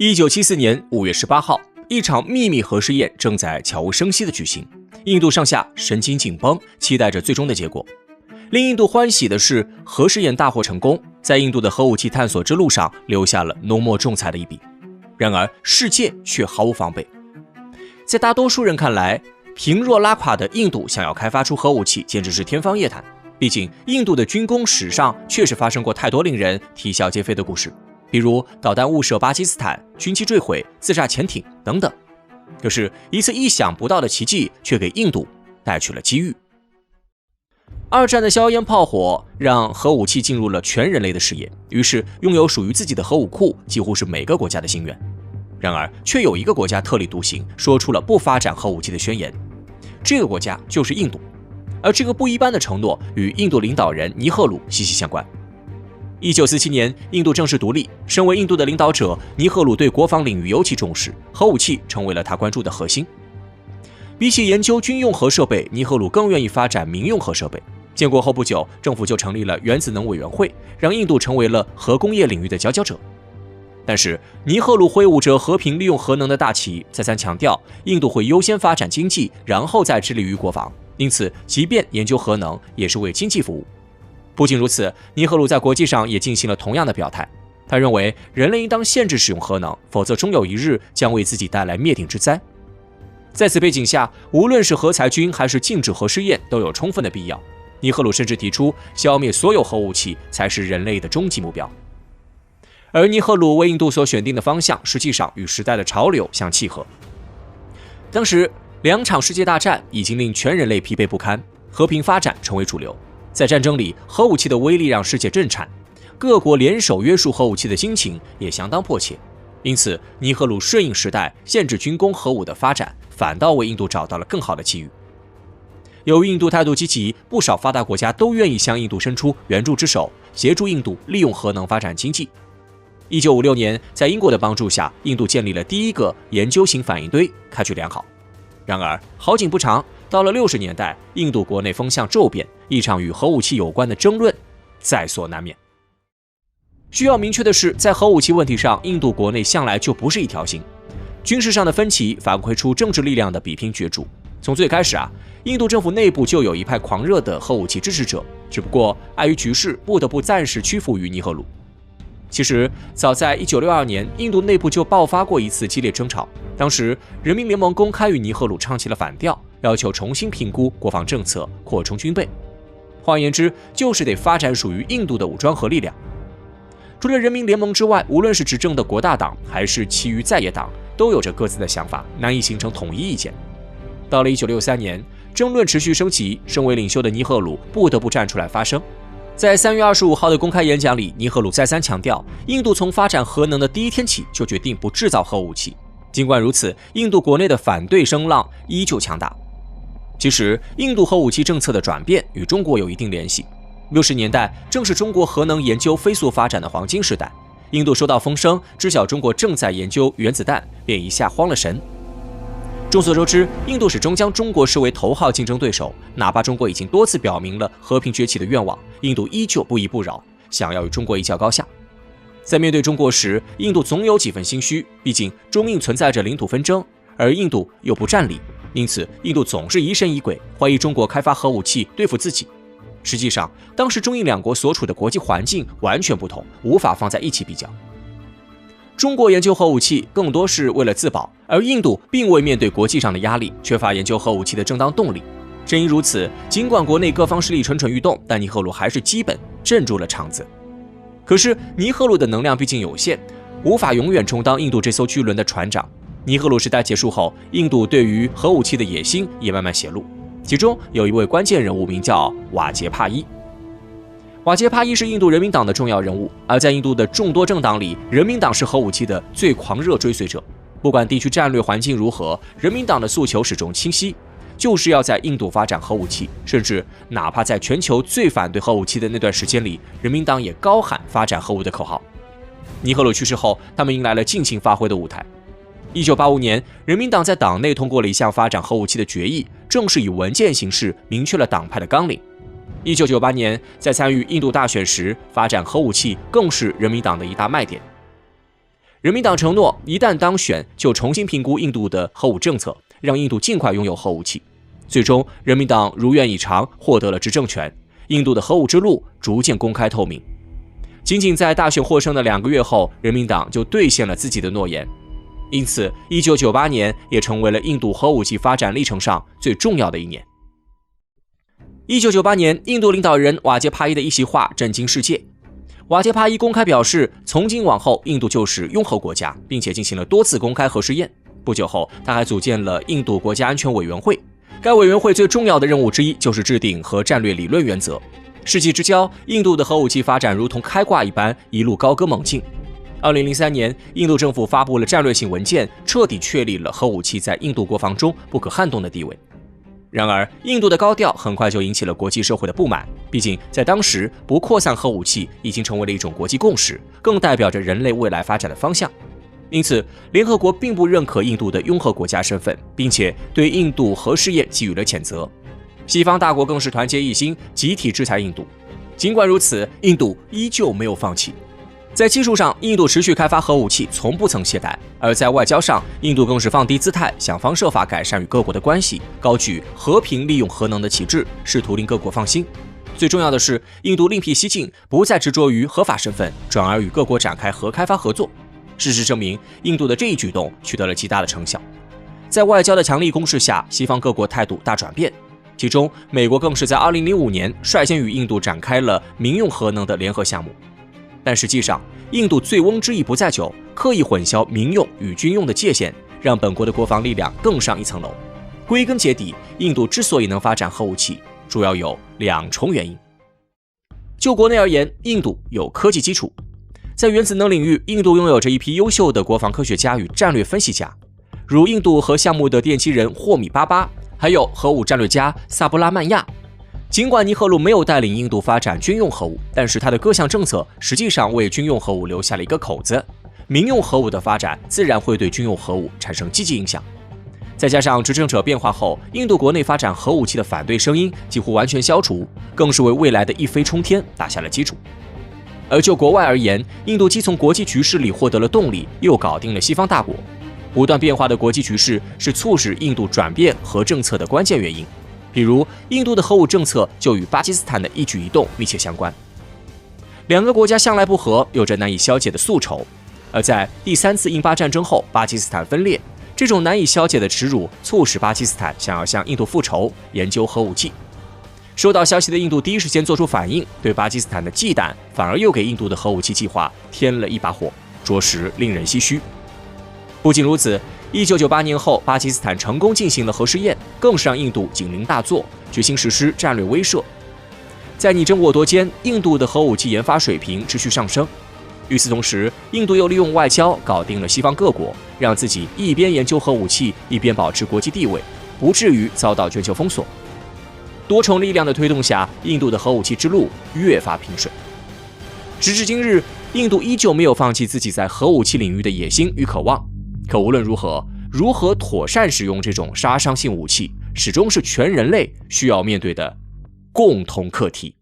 1974年5月18号，一场秘密核试验正在悄无声息地举行，印度上下神经紧绷，期待着最终的结果。令印度欢喜的是，核试验大获成功，在印度的核武器探索之路上留下了浓墨重彩的一笔。然而，世界却毫无防备。在大多数人看来，贫弱拉垮的印度想要开发出核武器，简直是天方夜谭。毕竟，印度的军工史上确实发生过太多令人啼笑皆非的故事。比如导弹误射巴基斯坦、军机坠毁、自炸潜艇等等。可是，一次意想不到的奇迹却给印度带去了机遇。二战的硝烟炮火让核武器进入了全人类的视野，于是拥有属于自己的核武库几乎是每个国家的心愿。然而，却有一个国家特立独行，说出了不发展核武器的宣言。这个国家就是印度，而这个不一般的承诺与印度领导人尼赫鲁息息相关。1947年，印度正式独立。身为印度的领导者，尼赫鲁对国防领域尤其重视，核武器成为了他关注的核心。比起研究军用核设备，尼赫鲁更愿意发展民用核设备。建国后不久，政府就成立了原子能委员会，让印度成为了核工业领域的佼佼者。但是，尼赫鲁挥舞着和平利用核能的大旗，再三强调印度会优先发展经济，然后再致力于国防。因此，即便研究核能，也是为经济服务。不仅如此，尼赫鲁在国际上也进行了同样的表态。他认为人类应当限制使用核能，否则终有一日将为自己带来灭顶之灾。在此背景下，无论是核裁军还是禁止核试验，都有充分的必要。尼赫鲁甚至提出，消灭所有核武器才是人类的终极目标。而尼赫鲁为印度所选定的方向，实际上与时代的潮流相契合。当时，两场世界大战已经令全人类疲惫不堪，和平发展成为主流。在战争里，核武器的威力让世界震颤，各国联手约束核武器的心情也相当迫切。因此，尼赫鲁顺应时代，限制军工核武的发展，反倒为印度找到了更好的机遇。由于印度态度积极，不少发达国家都愿意向印度伸出援助之手，协助印度利用核能发展经济。1956年，在英国的帮助下，印度建立了第一个研究型反应堆，开局良好。然而，好景不长，到了60年代，印度国内风向骤变，一场与核武器有关的争论在所难免。需要明确的是，在核武器问题上，印度国内向来就不是一条心，军事上的分歧反馈出政治力量的比拼角逐。从最开始印度政府内部就有一派狂热的核武器支持者，只不过碍于局势，不得不暂时屈服于尼赫鲁。其实，早在1962年，印度内部就爆发过一次激烈争吵。当时，人民联盟公开与尼赫鲁唱起了反调，要求重新评估国防政策，扩充军备。换言之，就是得发展属于印度的武装核力量。除了人民联盟之外，无论是执政的国大党，还是其余在野党，都有着各自的想法，难以形成统一意见。到了1963年，争论持续升级，身为领袖的尼赫鲁不得不站出来发声。在3月25号的公开演讲里，尼赫鲁再三强调，印度从发展核能的第一天起就决定不制造核武器。尽管如此，印度国内的反对声浪依旧强大。其实，印度核武器政策的转变与中国有一定联系。60年代正是中国核能研究飞速发展的黄金时代，印度收到风声，知晓中国正在研究原子弹，便一下慌了神。众所周知，印度始终将中国视为头号竞争对手，哪怕中国已经多次表明了和平崛起的愿望，印度依旧不依不饶，想要与中国一较高下。在面对中国时，印度总有几分心虚，毕竟中印存在着领土纷争，而印度又不占理，因此印度总是疑神疑鬼，怀疑中国开发核武器对付自己。实际上，当时中印两国所处的国际环境完全不同，无法放在一起比较。中国研究核武器更多是为了自保，而印度并未面对国际上的压力，缺乏研究核武器的正当动力。正因如此，尽管国内各方势力蠢蠢欲动，但尼赫鲁还是基本镇住了场子。可是尼赫鲁的能量毕竟有限，无法永远充当印度这艘巨轮的船长。尼赫鲁时代结束后，印度对于核武器的野心也慢慢显露，其中有一位关键人物名叫瓦杰帕伊。瓦杰帕伊是印度人民党的重要人物，而在印度的众多政党里，人民党是核武器的最狂热追随者。不管地区战略环境如何，人民党的诉求始终清晰，就是要在印度发展核武器，甚至哪怕在全球最反对核武器的那段时间里，人民党也高喊发展核武的口号。尼赫鲁去世后，他们迎来了尽情发挥的舞台。1985年，人民党在党内通过了一项发展核武器的决议，正式以文件形式明确了党派的纲领。1998年，在参与印度大选时，发展核武器更是人民党的一大卖点。人民党承诺一旦当选就重新评估印度的核武政策，让印度尽快拥有核武器。最终，人民党如愿以偿获得了执政权，印度的核武之路逐渐公开透明。仅仅在大选获胜的2个月后，人民党就兑现了自己的诺言。因此，1998年也成为了印度核武器发展历程上最重要的一年。1998年，印度领导人瓦杰帕伊的一席话震惊世界。瓦杰帕伊公开表示，从今往后，印度就是拥核国家，并且进行了多次公开核试验。不久后，他还组建了印度国家安全委员会。该委员会最重要的任务之一就是制定核战略理论原则。世纪之交，印度的核武器发展如同开挂一般，一路高歌猛进。2003年，印度政府发布了战略性文件，彻底确立了核武器在印度国防中不可撼动的地位。然而，印度的高调很快就引起了国际社会的不满，毕竟在当时，不扩散核武器已经成为了一种国际共识，更代表着人类未来发展的方向。因此，联合国并不认可印度的拥核国家身份，并且对印度核试验给予了谴责。西方大国更是团结一心，集体制裁印度。尽管如此，印度依旧没有放弃。在技术上，印度持续开发核武器，从不曾懈怠；而在外交上，印度更是放低姿态，想方设法改善与各国的关系，高举和平利用核能的旗帜，试图令各国放心。最重要的是，印度另辟蹊径，不再执着于合法身份，转而与各国展开核开发合作。事实证明，印度的这一举动取得了极大的成效。在外交的强力攻势下，西方各国态度大转变，其中美国更是在2005年率先与印度展开了民用核能的联合项目。但实际上，印度醉翁之意不在酒，刻意混淆民用与军用的界限，让本国的国防力量更上一层楼。归根结底，印度之所以能发展核武器，主要有2重原因。就国内而言，印度有科技基础。在原子能领域，印度拥有着一批优秀的国防科学家与战略分析家，如印度核项目的奠基人霍米巴巴，还有核武战略家萨布拉曼亚。尽管尼赫鲁没有带领印度发展军用核武，但是他的各项政策实际上为军用核武留下了一个口子。民用核武的发展自然会对军用核武产生积极影响。再加上执政者变化后，印度国内发展核武器的反对声音几乎完全消除，更是为未来的一飞冲天打下了基础。而就国外而言，印度既从国际局势里获得了动力，又搞定了西方大国。不断变化的国际局势是促使印度转变核政策的关键原因。比如，印度的核武政策就与巴基斯坦的一举一动密切相关。2个国家向来不和，有着难以消解的宿仇。而在第3次印巴战争后，巴基斯坦分裂，这种难以消解的耻辱促使巴基斯坦想要向印度复仇，研究核武器。收到消息的印度第一时间做出反应，对巴基斯坦的忌惮反而又给印度的核武器计划添了一把火，着实令人唏嘘。不仅如此，1998年后，巴基斯坦成功进行了核试验，更是让印度警铃大作，决心实施战略威慑。在你争我夺间，印度的核武器研发水平持续上升。与此同时，印度又利用外交搞定了西方各国，让自己一边研究核武器，一边保持国际地位，不至于遭到全球封锁。多重力量的推动下，印度的核武器之路越发平顺。时至今日，印度依旧没有放弃自己在核武器领域的野心与渴望。可无论如何妥善使用这种杀伤性武器，始终是全人类需要面对的共同课题。